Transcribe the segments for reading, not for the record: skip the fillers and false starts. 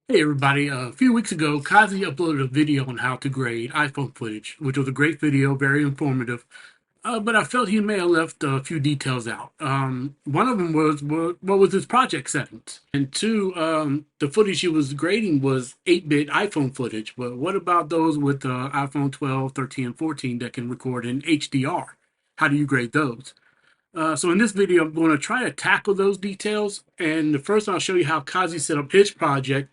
Hey everybody, a few weeks ago, Kazi uploaded a video on how to grade iPhone footage, which was a great video, very informative. But I felt he may have left a few details out. One of them was what was his project settings, and two, the footage he was grading was 8-bit iPhone footage. But what about those with iPhone 12, 13, and 14 that can record in HDR? How do you grade those? So in this video, I'm going to try to tackle those details. And the first, I'll show you how Kazi set up his project,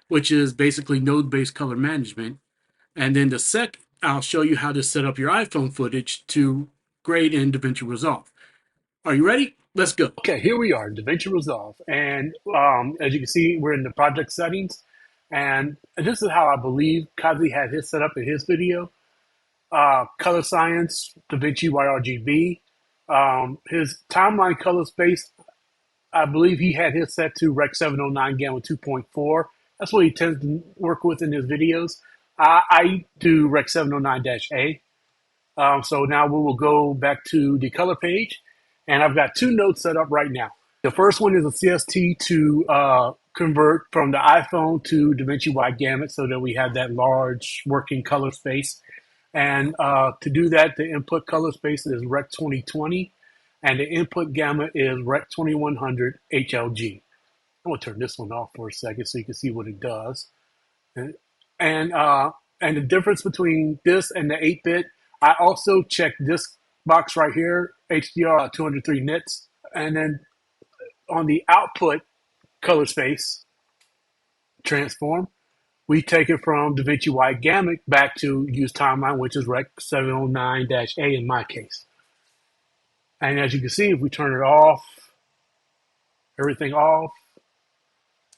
which is basically node-based color management. And then the second, I'll show you how to set up your iPhone footage to grade in DaVinci Resolve. Are you ready? Let's go. Okay, here we are, DaVinci Resolve. And as you can see, we're in the project settings. And this is how I believe Kazi had his set up in his video. Color science, DaVinci YRGB. His timeline color space, I believe he had his set to Rec 709 Gamma 2.4. That's what he tends to work with in his videos. I do Rec 709-A. So now we will go back to the color page, and I've got two nodes set up right now. The first one is a CST to convert from the iPhone to DaVinci Wide Gamut so that we have that large working color space. And to do that, the input color space is Rec 2020, and the input gamma is Rec 2100 HLG. I'm going to turn this one off for a second so you can see what it does. And and the difference between this and the 8-bit, I also checked this box right here, HDR 203 nits, and then on the output color space transform, we take it from DaVinci Wide Gamut back to use timeline, which is Rec 709-A in my case. And as you can see, if we turn it off, everything off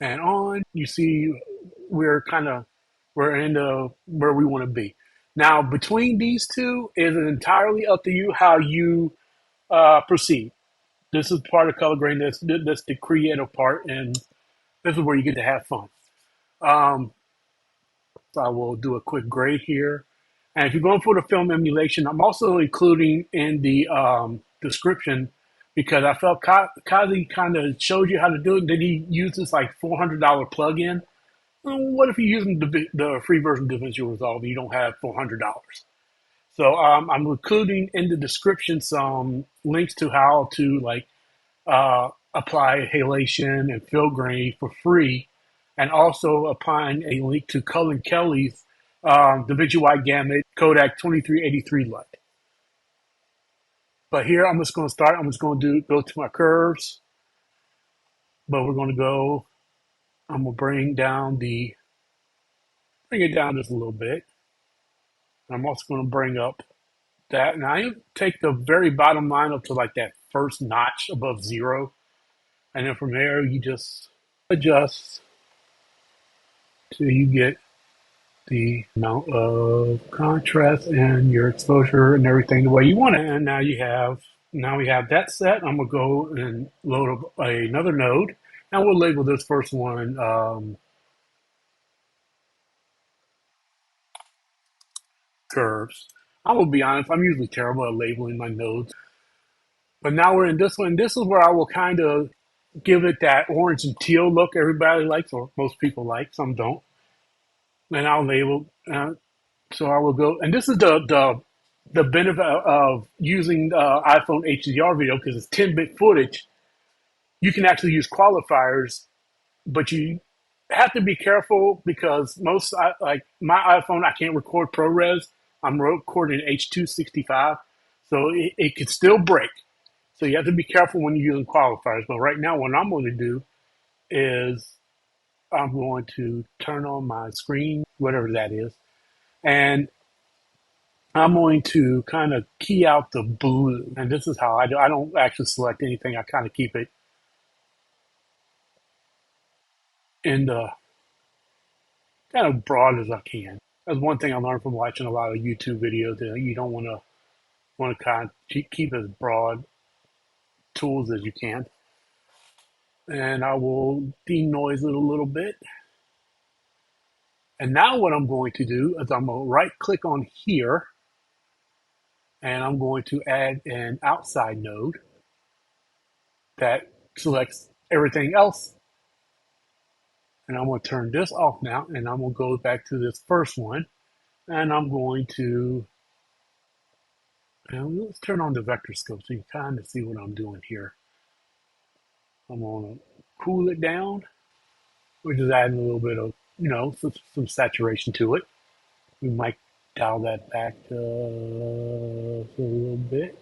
and on, you see we're in the where we want to be. Now, between these two, it is entirely up to you how you proceed. This is part of color grading. That's the creative part, and this is where you get to have fun. Um, so I will do a quick grade here. And if you're going for the film emulation, I'm also including in the description because I felt Kazi kind of showed you how to do it. Then he uses like $400 plugin. Well, what if you're using the free version of DaVinci Resolve and you don't have $400? So I'm including in the description some links to how to apply halation and fill grain for free, and also applying a link to Cullen Kelly's DaVinci Wide Gamut Kodak 2383 LUT. But here I'm just going to start. I'm just going to go to my curves, but we're going to go. I'm going to bring it down just a little bit. I'm also going to bring up that. And I take the very bottom line up to like that first notch above zero. And then from there, you just adjust till you get the amount of contrast and your exposure and everything the way you want it. And now we have that set. I'm gonna go and load up another node, and we'll label this first one curves. I will be honest, I'm usually terrible at labeling my nodes, but now we're in this one. This is where I will kind of give it that orange and teal look everybody likes, or most people like. Some don't. And I'll label. So I will go, and this is the benefit of using iPhone HDR video because it's 10-bit footage. You can actually use qualifiers, but you have to be careful because like my iPhone, I can't record ProRes. I'm recording H.265, so it could still break. So you have to be careful when you're using qualifiers. But right now, what I'm going to do is I'm going to turn on my screen, whatever that is, and I'm going to kind of key out the blue. And this is how I do. I don't actually select anything. I kind of keep it in the kind of broad as I can. That's one thing I learned from watching a lot of YouTube videos. That you don't want to kind of keep as broad tools as you can. And I will denoise it a little bit. And now what I'm going to do is I'm going to right click on here, and I'm going to add an outside node that selects everything else. And I'm going to turn this off now, and I'm going to go back to this first one, and I'm going to, and let's turn on the vector scope so you kind of see what I'm doing here. I'm going to cool it down. We're just adding a little bit of, some saturation to it. We might dial that back a little bit.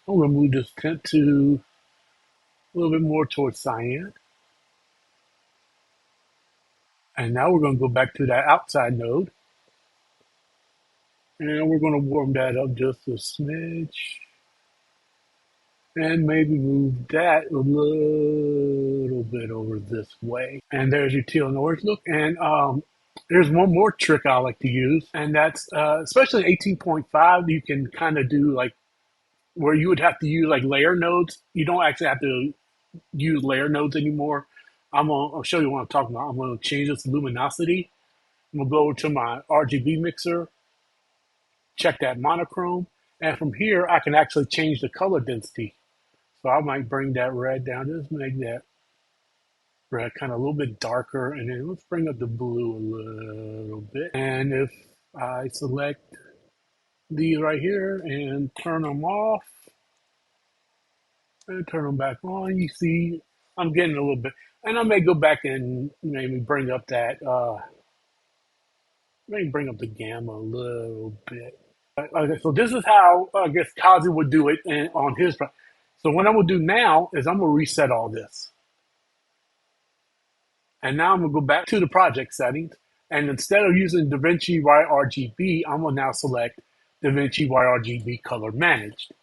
I'm going to move this tint to a little bit more towards cyan. And now we're going to go back to that outside node. And we're going to warm that up just a smidge. And maybe move that a little bit over this way. And there's your teal and orange look. And there's one more trick I like to use. And that's, especially 18.5, you can kind of do like where you would have to use like layer nodes. You don't actually have to use layer nodes anymore. I'll show you what I'm talking about. I'm going to change this luminosity. I'm going to go over to my RGB mixer, check that monochrome, and from here I can actually change the color density. So I might bring that red down, just make that red kind of a little bit darker, and then let's bring up the blue a little bit. And if I select these right here and turn them off and turn them back on, you see I'm getting a little bit, and I may go back and maybe bring up that, maybe bring up the gamma a little bit. Okay, so this is how I guess Kazi would do it on his. So what I'm gonna do now is I'm gonna reset all this, and now I'm gonna go back to the project settings, and instead of using DaVinci YRGB, I'm gonna now select DaVinci YRGB Color Managed,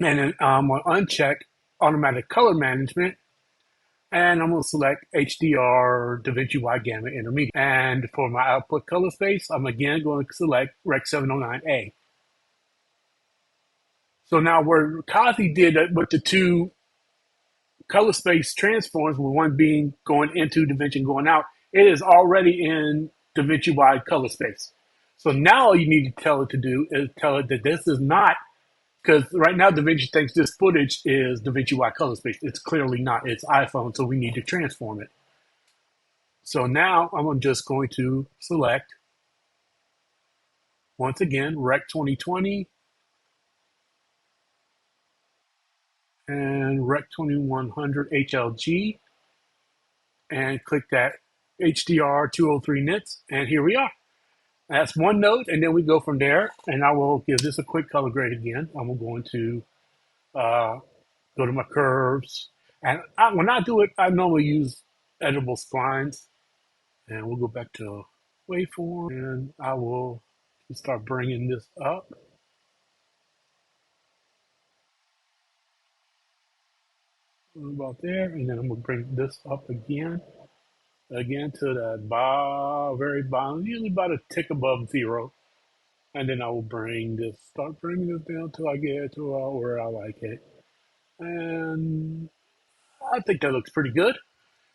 and then I'm gonna uncheck Automatic Color Management, and I'm gonna select HDR DaVinci Y Gamma Intermediate, and for my output color space, I'm again going to select Rec 709A. So now where Kazi did it with the two color space transforms, with one being going into DaVinci and going out, it is already in DaVinci wide color space. So now all you need to tell it to do is tell it that this is not, because right now DaVinci thinks this footage is DaVinci wide color space. It's clearly not. It's iPhone, so we need to transform it. So now I'm just going to select, once again, Rec 2020 and Rec 2100 HLG, and click that HDR 203 nits, and here we are. That's one node, and then we go from there, and I will give this a quick color grade again. I'm going to go to my curves, and when I do it, I normally use editable splines, and we'll go back to waveform, and I will start bringing this up about there, and then I'm going to bring this up again to the very bottom, usually about a tick above 0. And then I will start bringing this down till I get to where I like it. And I think that looks pretty good.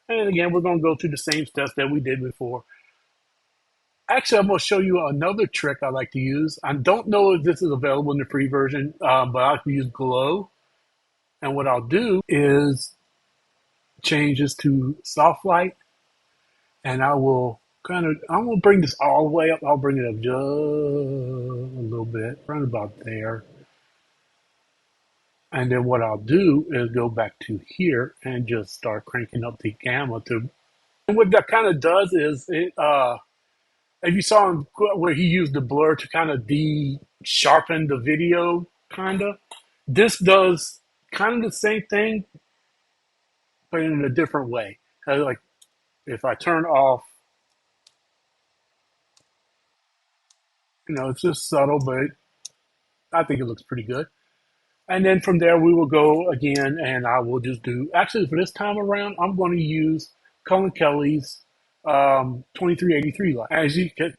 And again, we're going to go through the same steps that we did before. Actually, I'm going to show you another trick I like to use. I don't know if this is available in the free version, but I like to use Glow. And what I'll do is change this to soft light, and I'm going to bring this all the way up. I'll bring it up just a little bit, right about there. And then what I'll do is go back to here and just start cranking up the gamma to. And what that kind of does is if you saw him where he used the blur to kind of de-sharpen the video, kind of, this does kind of the same thing, but in a different way. Like if I turn off, it's just subtle, but I think it looks pretty good. And then from there, we will go again, and I will just do. Actually, for this time around, I'm going to use Cullen Kelly's 2383 light. As you can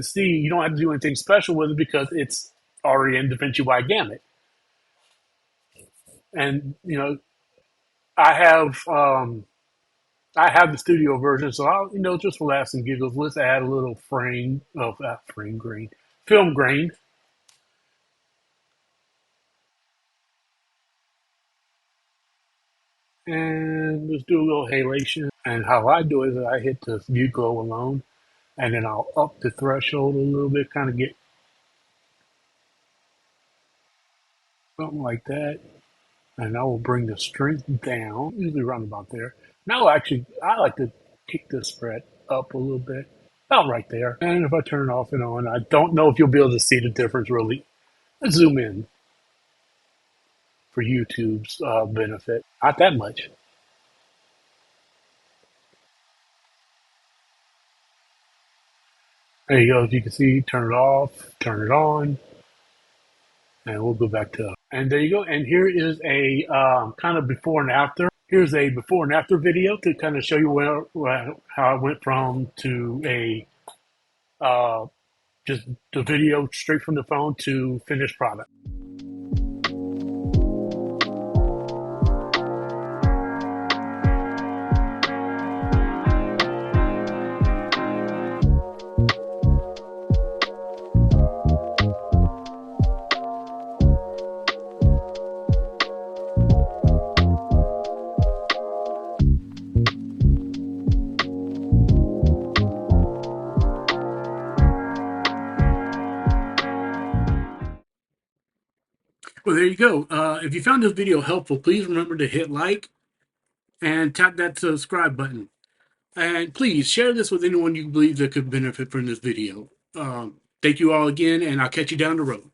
see, you don't have to do anything special with it because it's already in DaVinci Wide Gamut. And I have the studio version, so I'll just for laughs and giggles, let's add a little film grain. And let's do a little halation. And how I do it is I hit the view glow alone, and then I'll up the threshold a little bit, kind of get something like that. And I will bring the strength down, usually around about there. Now, actually, I like to kick the spread up a little bit, about right there. And if I turn it off and on, I don't know if you'll be able to see the difference really. Let's zoom in for YouTube's benefit. Not that much. There you go. As you can see, turn it off, turn it on, and we'll go back to. And there you go. And here is a kind of before and after. Here's a before and after video to kind of show you how I went from to a uh, just the video straight from the phone to finished product. Well, there you go. If you found this video helpful, please remember to hit like and tap that subscribe button. And please share this with anyone you believe that could benefit from this video. Thank you all again, and I'll catch you down the road.